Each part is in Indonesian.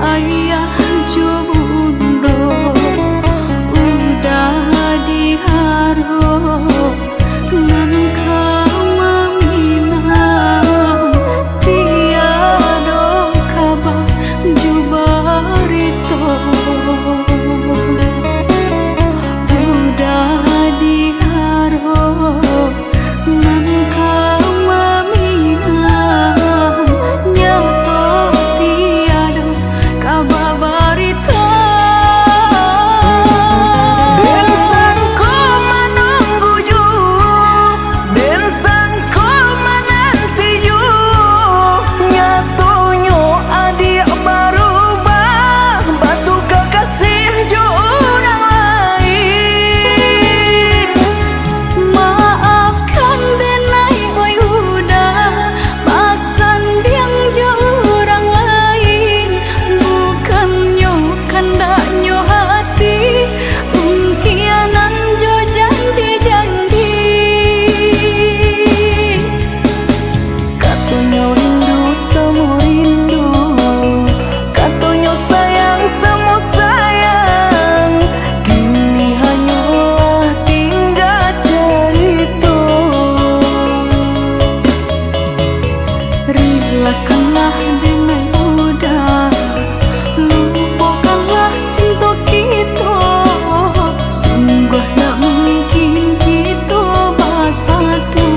ayah jo bundo udah diharo ngan kaminang tiada kabar jubarito udah diharo ngan kaminang nyato tiada kabar barito. Den sangko menunggu ju, den sangko menanti ju, nyatonya adik berubah, batu kekasih ju orang lain. Maafkan denai boy udah pasan diang jo orang lain, bukannya kandaknya hati pengkhianat jo janji-janji. Katanya rindu sama rindu, katanya sayang sama sayang, kini hanyalah tinggal cerita. Relakanlah denai udah, lupakanlah cinta kita, sungguh tak mungkin kita bersatu.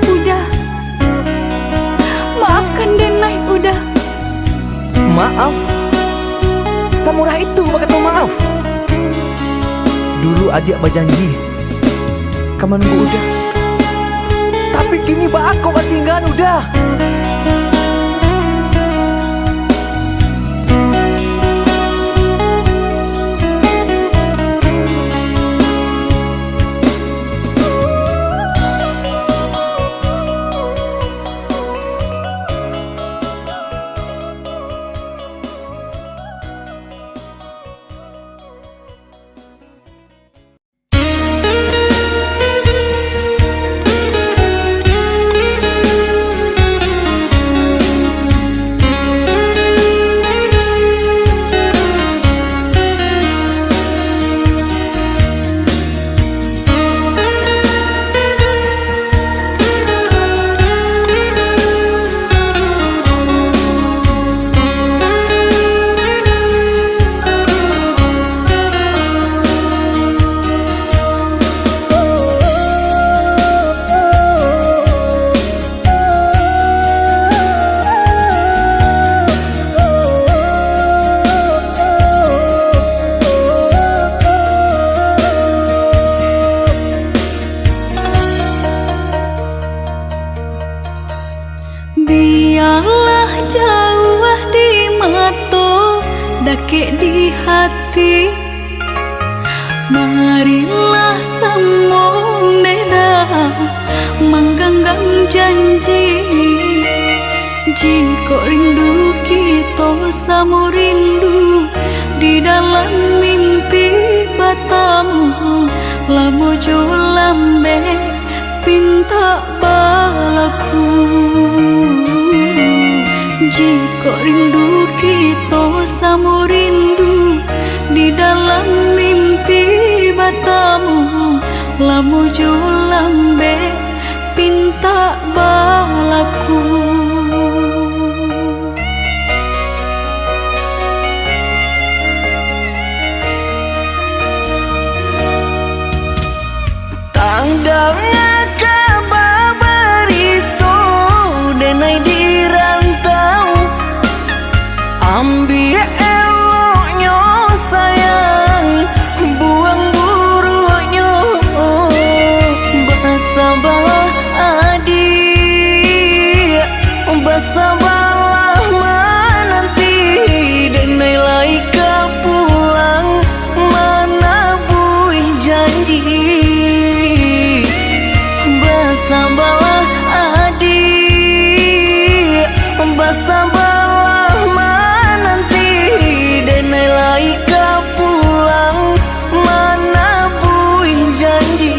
Udah, maafkan denai udah. Maaf, samurah itu kata maaf. Dulu adik berjanji, kamu nunggu udah. Tapi kini aku ketinggalan udah. Biarlah jauh di mata, dakik di hati. Marilah sambung beda, menggenggam janji. Jika rindu kita sama rindu di dalam mimpi batamu, lamo jo lambe pinta balaku. Jika rindu kita sama rindu di dalam mimpi batamu, lamo jo lambe pinta balaku. Tandangnya kabar berito, denai di rantau, ambil eloknya sayang, buang buruknya. Bersabarlah adik, bersabarlah menanti, denai laika pulang mana buih janji. Bersabarlah adik, bersabarlah menanti, denai laika pulang mana buih janji.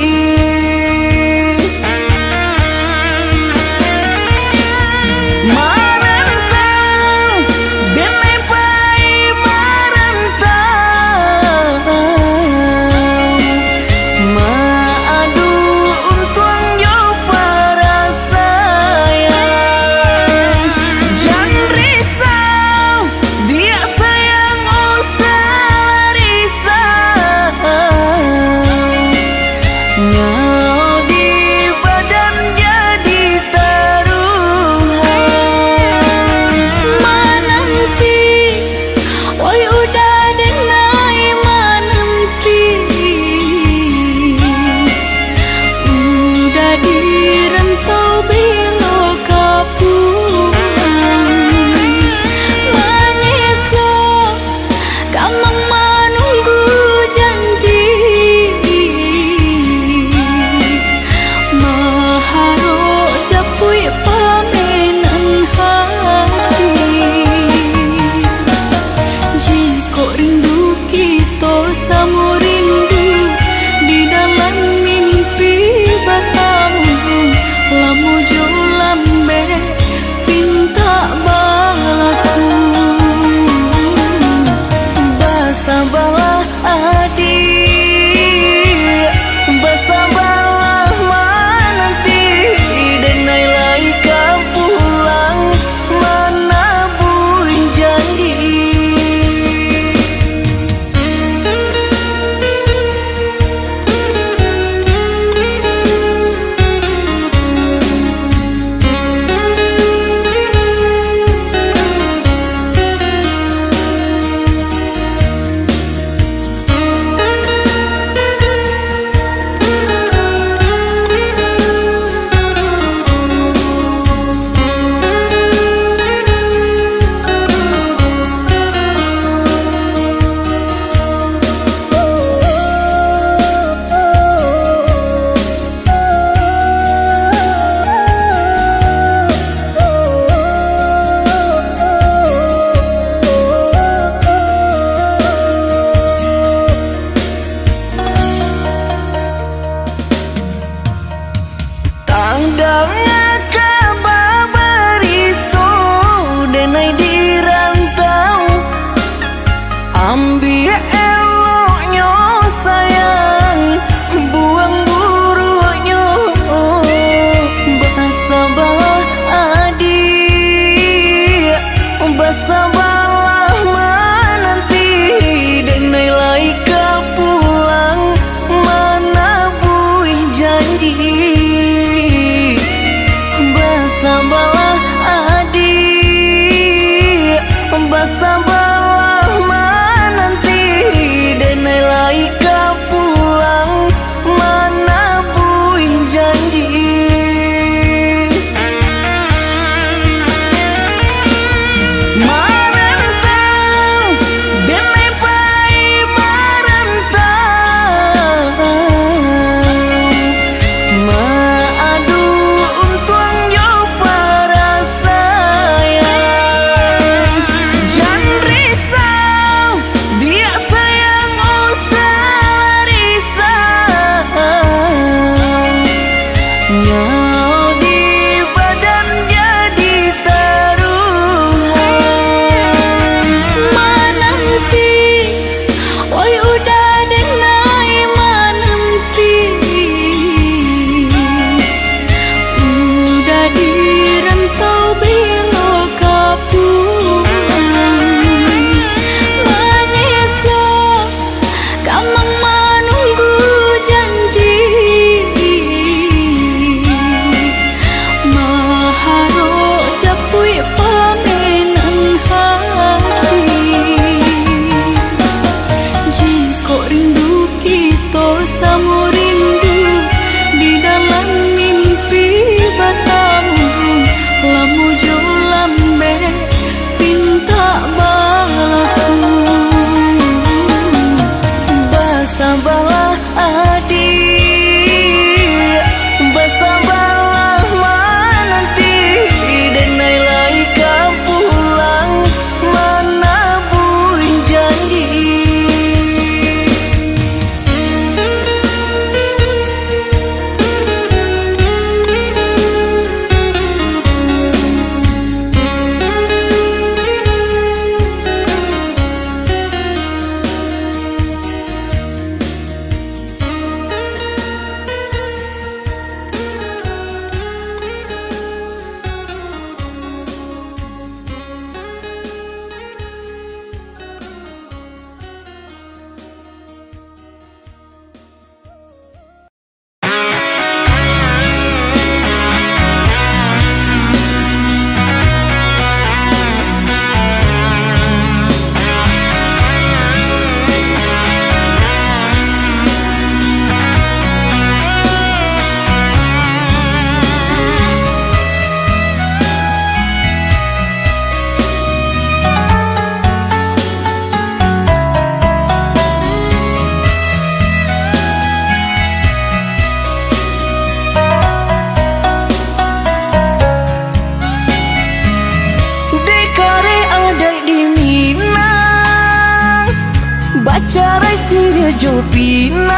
siria jo pinang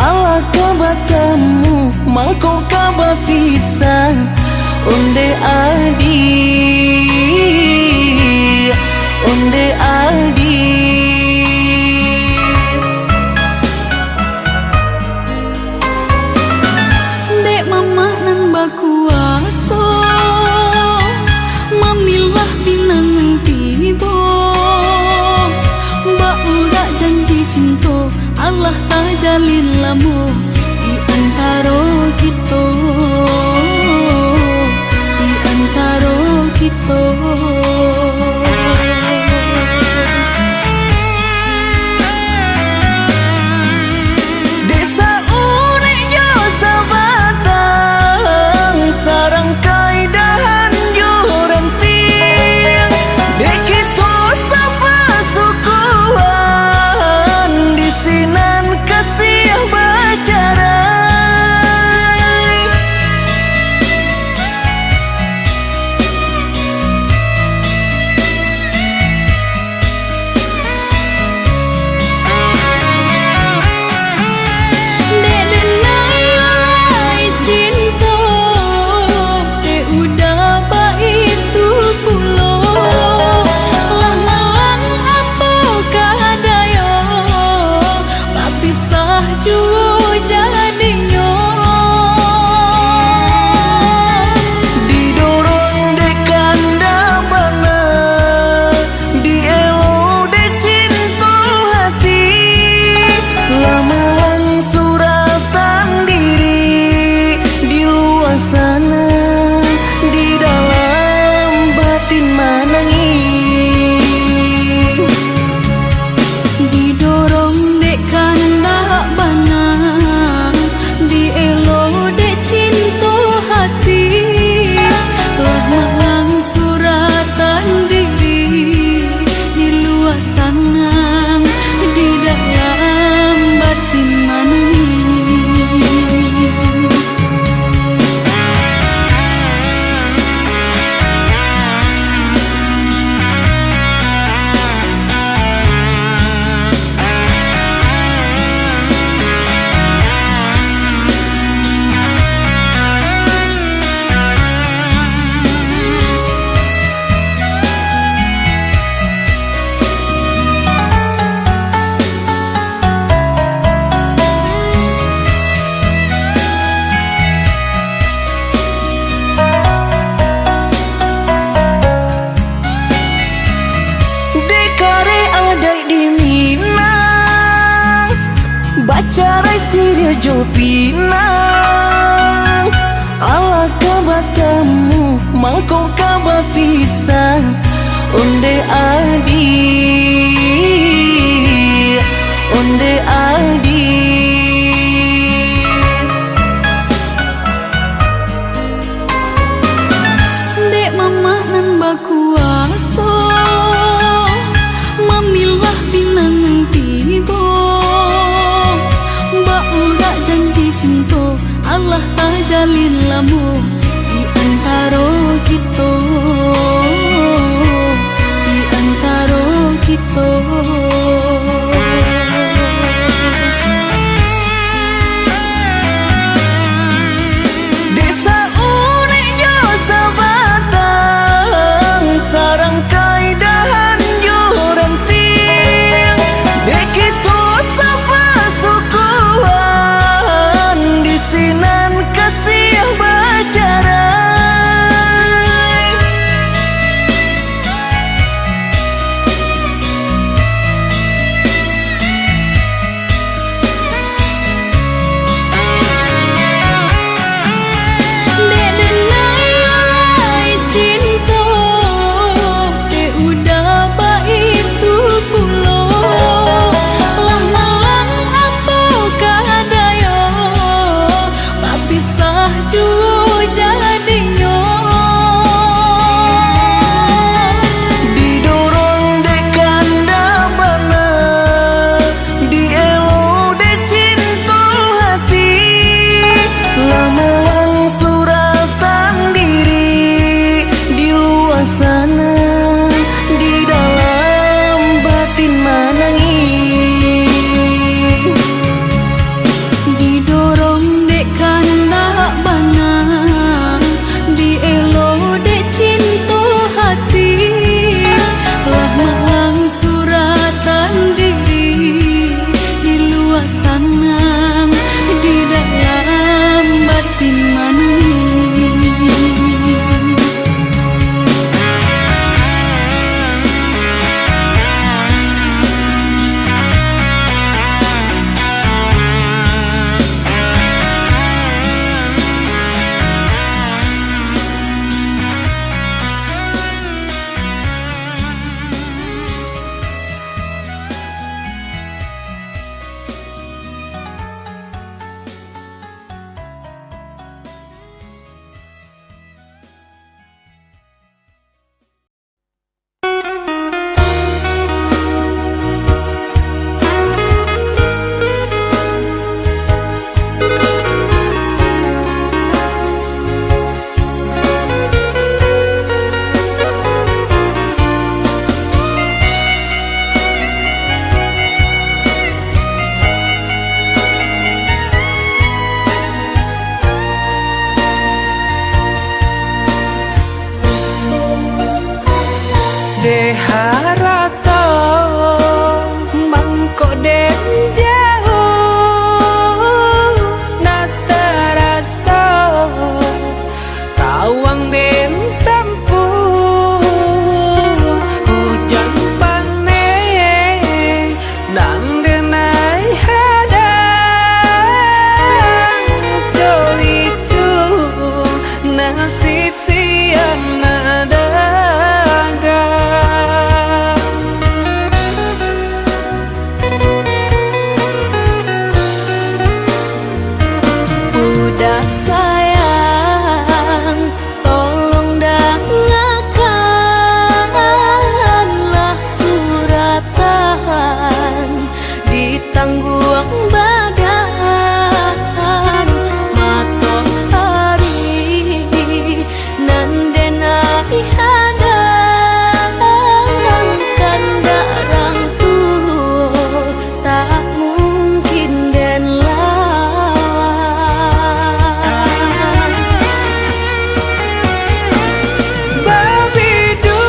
ala kabatamu mangko kaba pisang onde adi dek mama nan bakuaso mamilah pinang tibo mbak udah janji cinta Allah tak jalin lamu di antara kita desa unik jo sabatang sarang kaidahan jo renting dek kita sapa sukuan di sinan kasih bacara Bacarai siria jo pinang ala kabatamu mangko kaba pisang onde adi dek mama nan bakuaso mamilah pinang tibo mbak udah janji cinta Allah tak jalin lamu di antara kita desa unik jo sabatang sarang kaidahan jo renting dek kita sapa sukuan di sinan kasih bacara sana di dalam batin menangis. de harato mangko den jauh na terasa tawang den tempuh hujan panen nang denai hadang jo itu nasib siang nada udah sayang, tolong dengarkanlah suratan ditangguang badan matahari nan denai hadang kandarang tuh tak mungkin den lawan babidu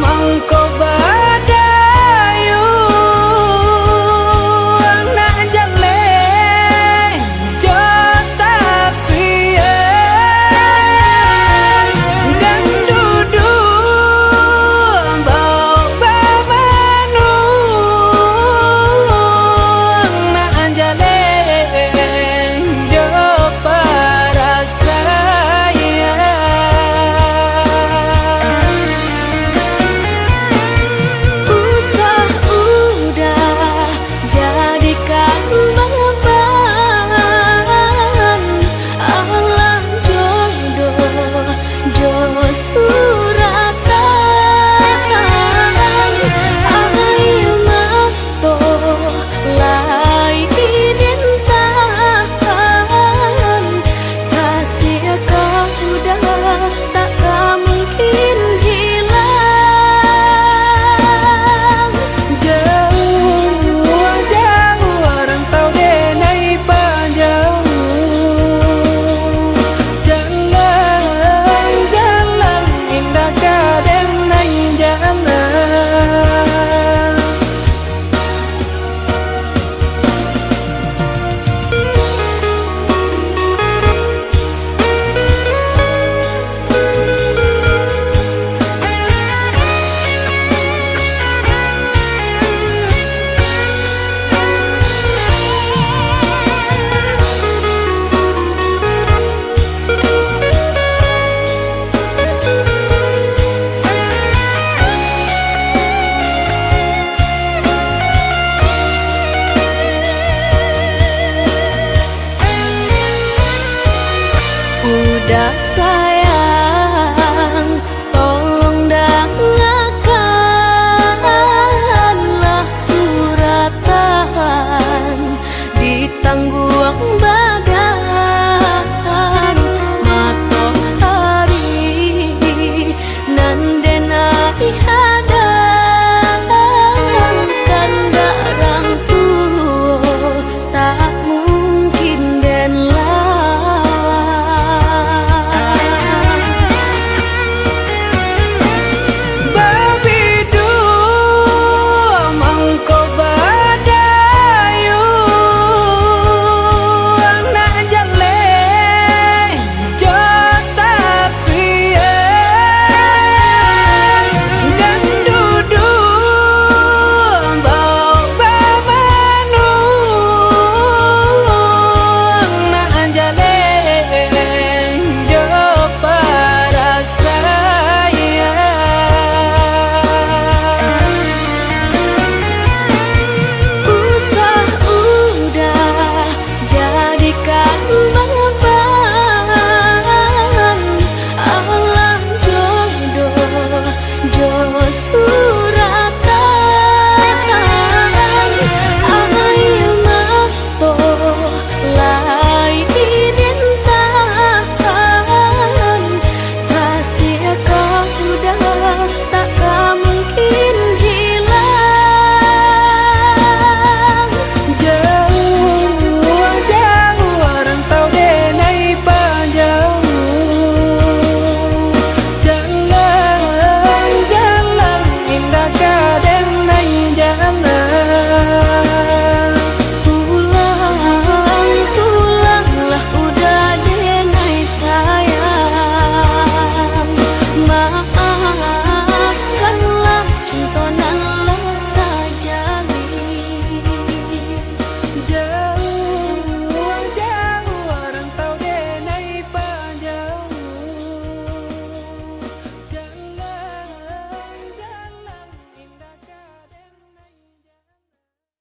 mangko badayu anak jale jo tapi dan dudu bau babanu anak jale jo para saya usah udah jadikan beban alam jodoh jo suratan ayo mato lai dintahan kasih kau udah tak mungkin hilang jauh jauh orang tahu denai panjang jalan jalan indah kadang nai jalan udah sayang.